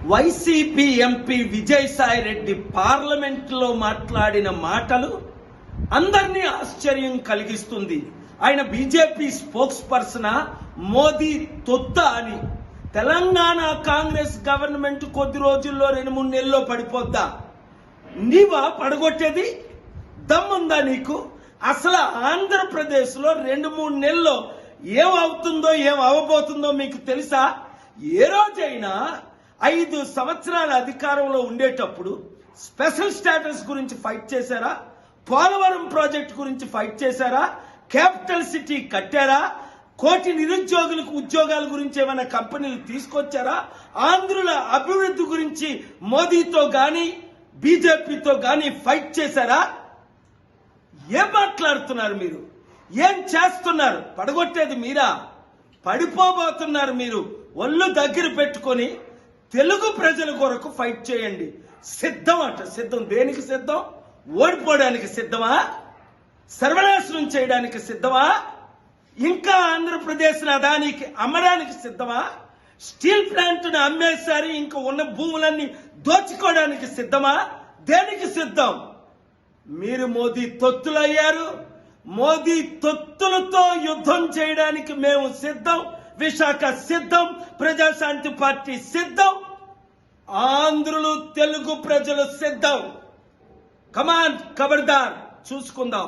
YCP MP Vijayasai Reddy పార్లమెంట్లో మాట్లాడిన మాటలు అందరినీ ఆశ్చర్యం కలిగిస్తుంది. ఆయన బీజేపీ స్పోక్స్ పర్సన్ మోదీ తొత్త అని. తెలంగాణ కాంగ్రెస్ గవర్నమెంట్ కొద్ది రోజుల్లో 2-3 నెలల్లో పడిపోద్దా? నీవా పడగొట్టేది? దమ్ముందా నీకు? అసలు ఆంధ్రప్రదేశ్లో 2-3 నెలల్లో ఏమవుతుందో ఏం అవబోతుందో మీకు తెలుసా? ఏ రోజైనా 5 సంవత్సరాల అధికారంలో ఉండేటప్పుడు స్పెషల్ స్టేటస్ గురించి ఫైట్ చేశారా? పోలవరం ప్రాజెక్ట్ గురించి ఫైట్ చేశారా? క్యాపిటల్ సిటీ కట్టారా? 1 కోటి నిరుద్యోగులకు ఉద్యోగాల గురించి ఏమైనా కంపెనీలు తీసుకొచ్చారా? ఆంధ్రుల అభివృద్ధి గురించి మోదీతో గాని బీజేపీతో గాని ఫైట్ చేశారా? ఏం మాట్లాడుతున్నారు మీరు? ఏం చేస్తున్నారు? పడగొట్టేది మీరా? పడిపోబోతున్నారు మీరు. ఒళ్ళు దగ్గర పెట్టుకొని తెలుగు ప్రజల కొరకు ఫైట్ చేయండి. సిద్ధం అట. సిద్ధం దేనికి సిద్ధం? ఓడిపోవడానికి సిద్ధమా? సర్వనాశనం చేయడానికి సిద్ధమా? ఇంకా ఆంధ్రప్రదేశ్ అదానికి అమ్మడానికి సిద్ధమా? స్టీల్ ప్లాంట్ను అమ్మేశారు, ఇంకా ఉన్న భూములన్నీ దోచుకోవడానికి సిద్ధమా? దేనికి సిద్ధం? మీరు మోదీ తొత్తులయ్యారు. మోదీ తొత్తులతో యుద్ధం చేయడానికి మేము సిద్ధం. విశాఖ సిద్ధం. ప్రజాశాంతి పార్టీ సిద్ధం. ఆంధ్రులు తెలుగు ప్రజలు సిద్ధం. కమాన్, ఖబర్దార్, చూసుకుందాం.